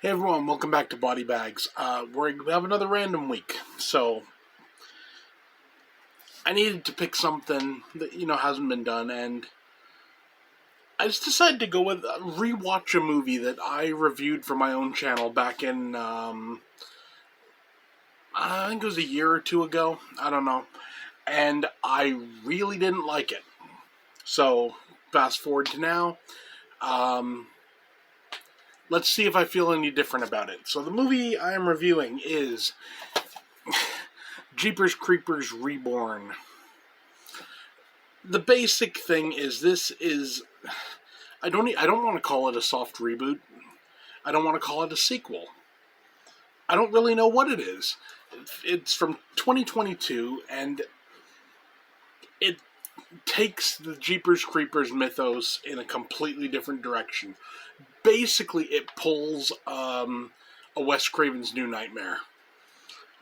Hey everyone, welcome back to Body Bags. We have another random week, so I needed to pick something that hasn't been done, and I just decided to go with rewatch a movie that I reviewed for my own channel back in I think it was a year or two ago. I don't know, and I really didn't like it. So fast forward to now. Um, let's see if I feel any different about it. So the movie I am reviewing is Jeepers Creepers Reborn. The basic thing is I don't want to call it a soft reboot. I don't want to call it a sequel. I don't really know what it is. It's from 2022 and it takes the Jeepers Creepers mythos in a completely different direction. Basically, it pulls a Wes Craven's New Nightmare,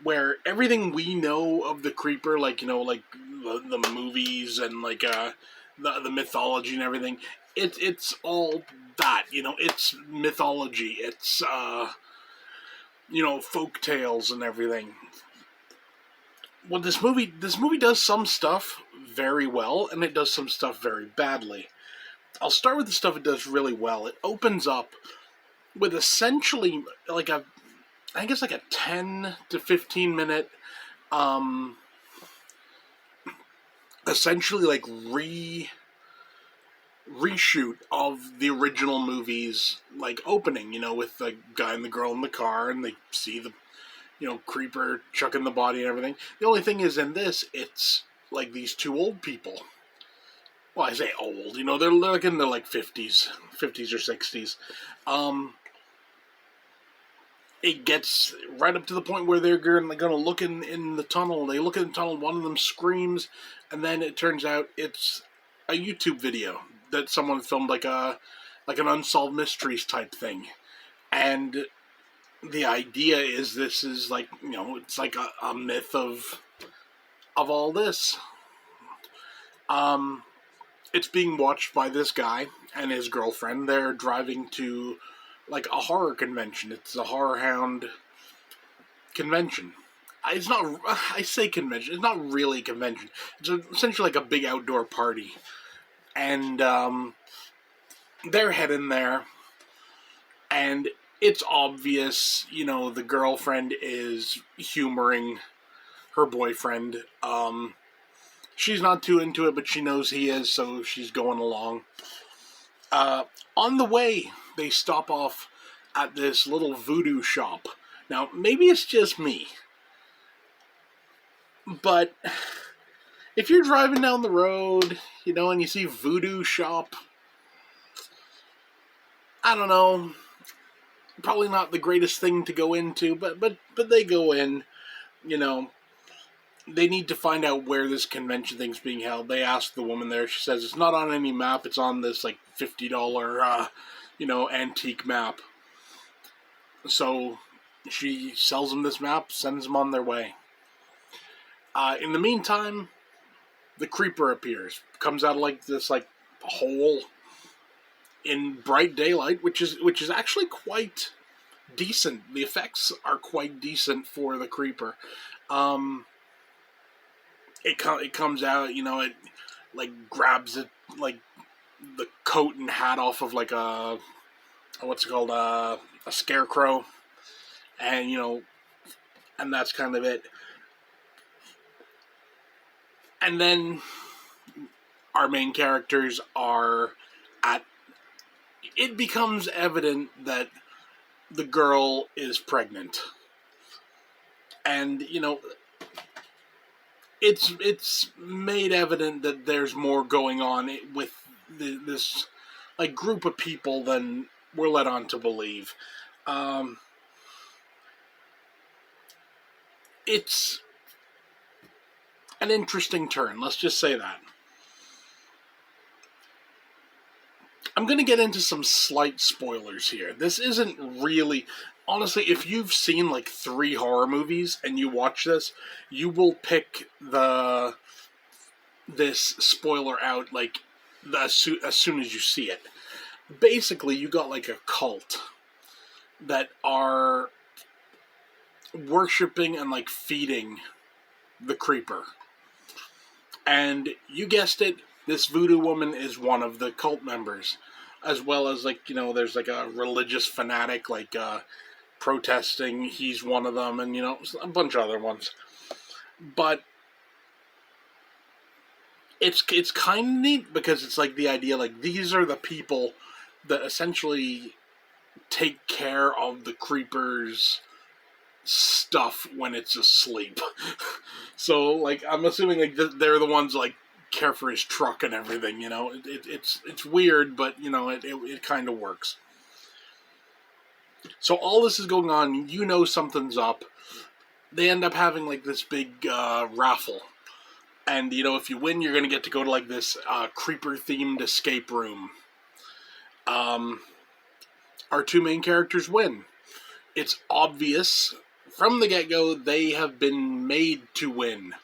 where everything we know of the creeper, like the movies and the mythology and everything, it's all that. It's mythology. It's folk tales and everything. Well, this movie does some stuff very well, and it does some stuff very badly. I'll start with the stuff it does really well. It opens up with essentially I guess like a 10 to 15 minute essentially like reshoot of the original movie's like opening, with the guy and the girl in the car, and they see the creeper chucking the body and everything. The only thing is, in this, it's like these two old people. Well, I say old, they're like in their like 50s or 60s. It gets right up to the point where they're going to look in the tunnel. They look in the tunnel, one of them screams, and then it turns out it's a YouTube video that someone filmed, like an unsolved mysteries type thing. And the idea is this is it's like a myth of all this. It's being watched by this guy and his girlfriend. They're driving to like a horror convention. It's a horror hound convention. It's not. I say convention. It's not really a convention. It's essentially like a big outdoor party, and they're heading there, and it's obvious. The girlfriend is humoring her boyfriend. She's not too into it, but she knows he is, so she's going along. On the way, they stop off at this little voodoo shop. Now, maybe it's just me, but if you're driving down the road, and you see voodoo shop, I don't know, probably not the greatest thing to go into, but they go in, they need to find out where this convention thing's being held. They ask the woman there. She says it's not on any map. It's on this like $50, antique map. So she sells them this map, sends them on their way. In the meantime, the creeper appears, comes out of like this like hole in bright daylight, which is actually quite decent. The effects are quite decent for the creeper. It comes out, it like grabs it like the coat and hat off of like a what's it called, a scarecrow, and and that's kind of it. And then our main characters are at. It becomes evident that the girl is pregnant, and it's made evident that there's more going on with this like group of people than we're led on to believe. It's an interesting turn, let's just say that. I'm going to get into some slight spoilers here. This isn't really... Honestly, if you've seen like 3 horror movies and you watch this, you will pick this spoiler out like as soon as you see it. Basically, you got like a cult that are worshipping and like feeding the creeper. And you guessed it, this voodoo woman is one of the cult members, as well as like, you know, there's like a religious fanatic like protesting, he's one of them, and you know, a bunch of other ones. But it's kind of neat because it's like the idea like these are the people that essentially take care of the creeper's stuff when it's asleep. So like I'm assuming like they're the ones like care for his truck and everything. You know, it's weird, but you know it kind of works. So all this is going on. You know something's up. They end up having like this big raffle. And, you know, if you win, you're going to get to go to, like, this creeper-themed escape room. Our two main characters win. It's obvious from the get-go they have been made to win.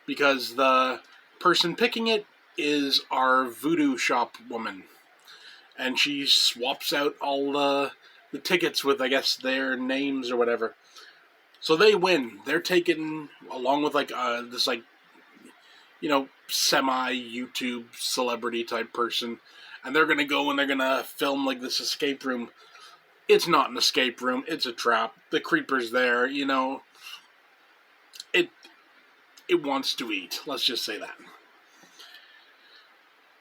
Because the person picking it is our voodoo shop woman. And she swaps out all the tickets with, I guess, their names or whatever. So they win. They're taken along with, like, this, like, you know, semi-YouTube celebrity type person, and they're gonna go and they're gonna film like this escape room. It's not an escape room, it's a trap. The creeper's there, you know. It wants to eat, let's just say that.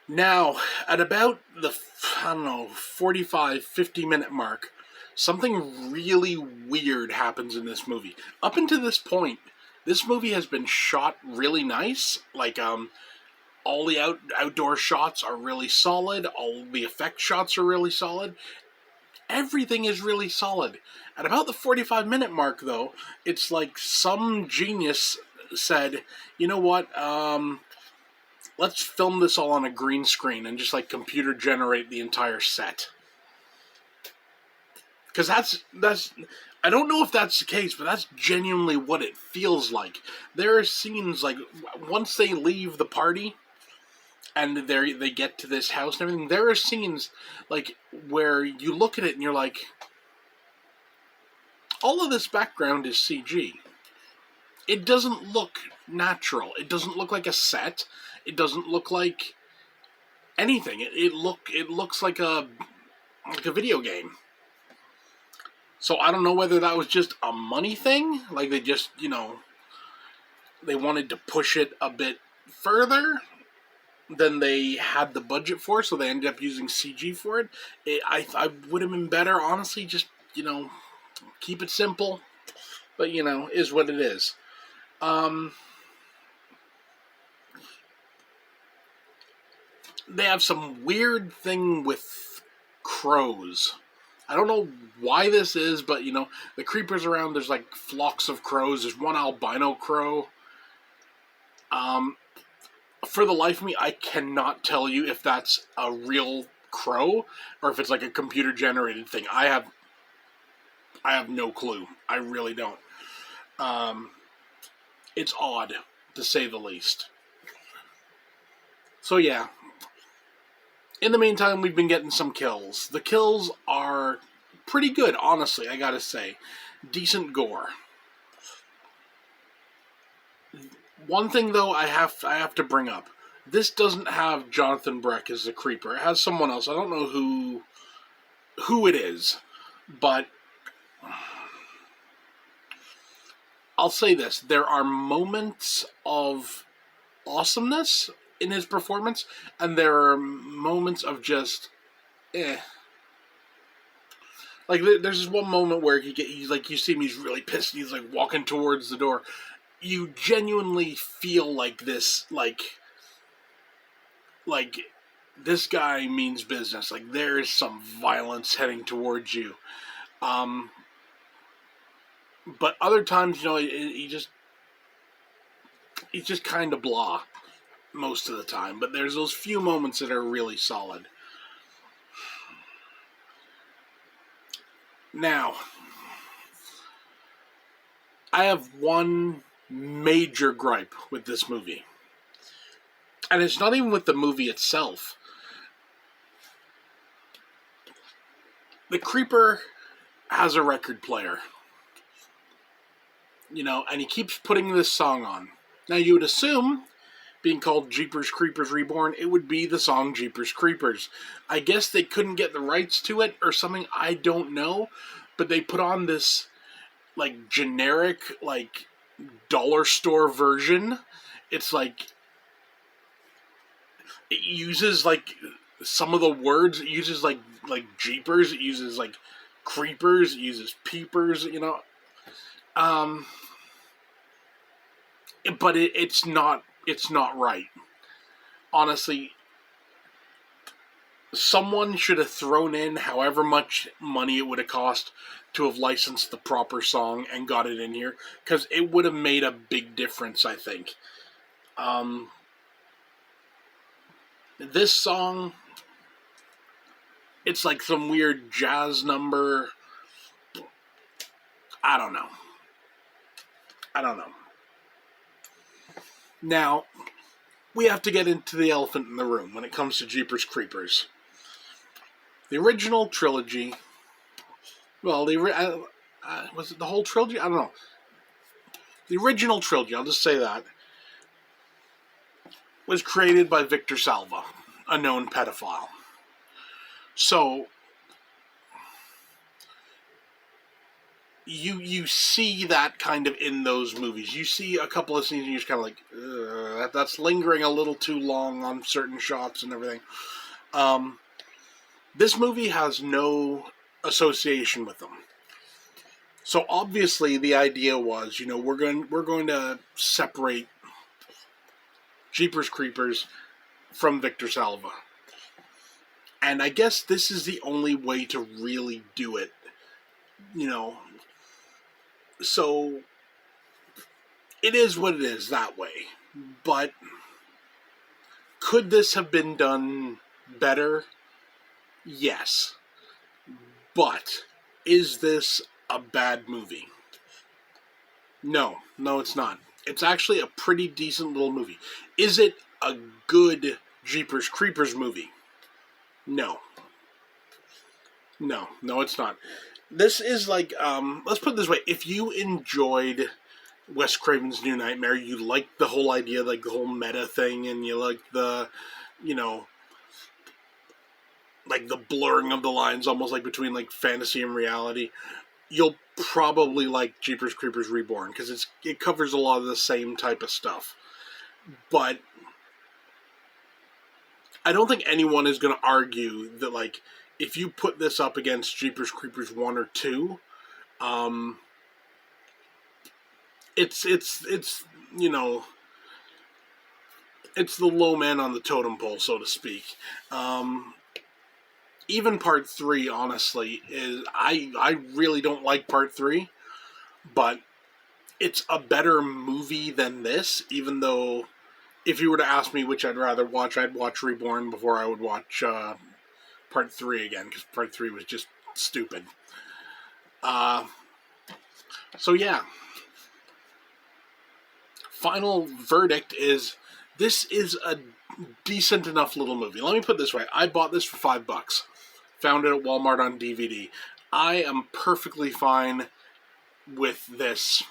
Now, at about the, 45, 50-minute mark, something really weird happens in this movie. Up until this point, this movie has been shot really nice. Like, all the outdoor shots are really solid. All the effect shots are really solid. Everything is really solid. At about the 45-minute mark, though, it's like some genius said, you know what, let's film this all on a green screen and just, like, computer generate the entire set. Because that's I don't know if that's the case, but that's genuinely what it feels like. There are scenes, like, once they leave the party and they get to this house and everything, there are scenes, like, where you look at it and you're like, all of this background is CG. It doesn't look natural. It doesn't look like a set. It doesn't look like anything. It looks like a video game. So I don't know whether that was just a money thing, like they just, you know, they wanted to push it a bit further than they had the budget for, so they ended up using CG for it. I would have been better, honestly, just, you know, keep it simple, but, you know, is what it is. They have some weird thing with crows. I don't know why this is, but, you know, the creepers around, there's, like, flocks of crows. There's one albino crow. For the life of me, I cannot tell you if that's a real crow or if it's, like, a computer-generated thing. I have no clue. I really don't. It's odd, to say the least. So, yeah. In the meantime, we've been getting some kills. The kills are pretty good, honestly, I gotta say. Decent gore. One thing, though, I have to bring up. This doesn't have Jonathan Breck as the creeper. It has someone else. I don't know who it is. But I'll say this. There are moments of awesomeness in his performance, and there are moments of just Like, there's this one moment where he's like, you see him, he's really pissed, and he's like walking towards the door. You genuinely feel like this, like this guy means business. Like, there is some violence heading towards you. But other times, you know, he's just kind of blah most of the time. But there's those few moments that are really solid. Now, I have one major gripe with this movie. And it's not even with the movie itself. The creeper has a record player, and he keeps putting this song on. Now, you would assume, being called Jeepers Creepers Reborn, it would be the song Jeepers Creepers. I guess they couldn't get the rights to it or something, I don't know, but they put on this, like, generic, like, dollar store version. It's like, it uses, like, some of the words, it uses, like Jeepers, it uses, like, creepers, it uses peepers, but it's not right. Honestly, someone should have thrown in however much money it would have cost to have licensed the proper song and got it in here, because it would have made a big difference, I think. This song, it's like some weird jazz number. I don't know. Now, we have to get into the elephant in the room when it comes to Jeepers Creepers. The original trilogy, well, was it the whole trilogy? I don't know. The original trilogy, I'll just say that, was created by Victor Salva, a known pedophile. So, you see that kind of in those movies. You see a couple of scenes and you're just kind of like, that's lingering a little too long on certain shots and everything. This movie has no association with them. So obviously the idea was, we're going to separate Jeepers Creepers from Victor Salva. And I guess this is the only way to really do it. So it is what it is that way. But could this have been done better? Yes. But is this a bad movie? No, it's not. It's actually a pretty decent little movie. Is it a good Jeepers Creepers movie? No, it's not. This is like, let's put it this way. If you enjoyed Wes Craven's New Nightmare, you like the whole idea, like the whole meta thing, and you like the, like the blurring of the lines, almost like between like fantasy and reality, you'll probably like Jeepers Creepers Reborn, because it covers a lot of the same type of stuff. But I don't think anyone is going to argue that, like, if you put this up against Jeepers Creepers 1 or 2, it's it's the low man on the totem pole, so to speak. Even Part 3, honestly, is I really don't like Part 3, but it's a better movie than this, even though if you were to ask me which I'd rather watch, I'd watch Reborn before I would watch Part 3 again, because Part 3 was just stupid. So yeah. Final verdict is, this is a decent enough little movie. Let me put it this way. I bought this for $5. Found it at Walmart on DVD. I am perfectly fine with this.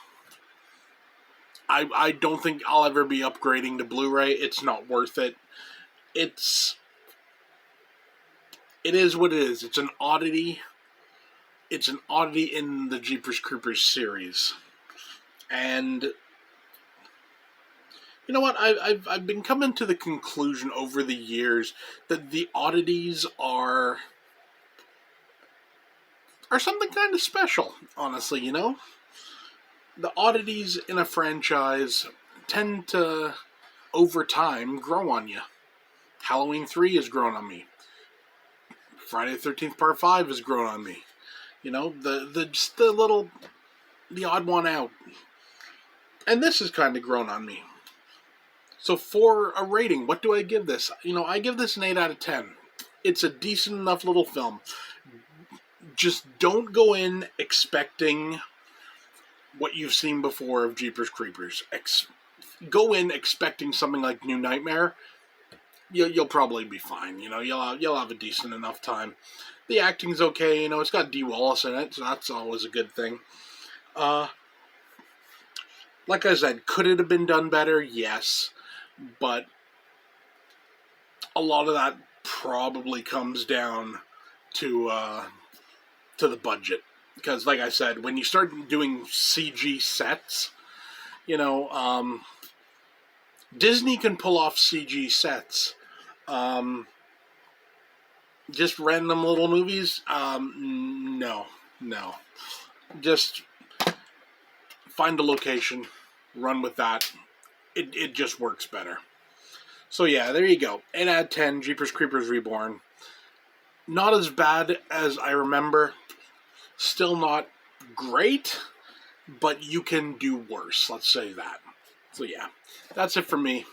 I don't think I'll ever be upgrading to Blu-ray. It's not worth it. It is what it is. It's an oddity. It's an oddity in the Jeepers Creepers series. And you know what? I've been coming to the conclusion over the years that the oddities are something kind of special, honestly, The oddities in a franchise tend to, over time, grow on you. Halloween 3 has grown on me. Friday the 13th Part 5 has grown on me. The odd one out. And this has kind of grown on me. So for a rating, what do I give this? I give this an 8 out of 10. It's a decent enough little film. Just don't go in expecting what you've seen before of Jeepers Creepers. Go in expecting something like New Nightmare, you'll probably be fine. You'll have a decent enough time. The acting's okay. It's got Dee Wallace in it, so that's always a good thing. Like I said, could it have been done better? Yes, but a lot of that probably comes down to the budget, because, like I said, when you start doing CG sets, Disney can pull off CG sets. Just random little movies, no. Just find a location, run with that. It just works better. So yeah, there you go. 8 out of 10, Jeepers Creepers Reborn. Not as bad as I remember. Still not great, but you can do worse, let's say that. So yeah, that's it for me.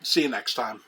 See you next time.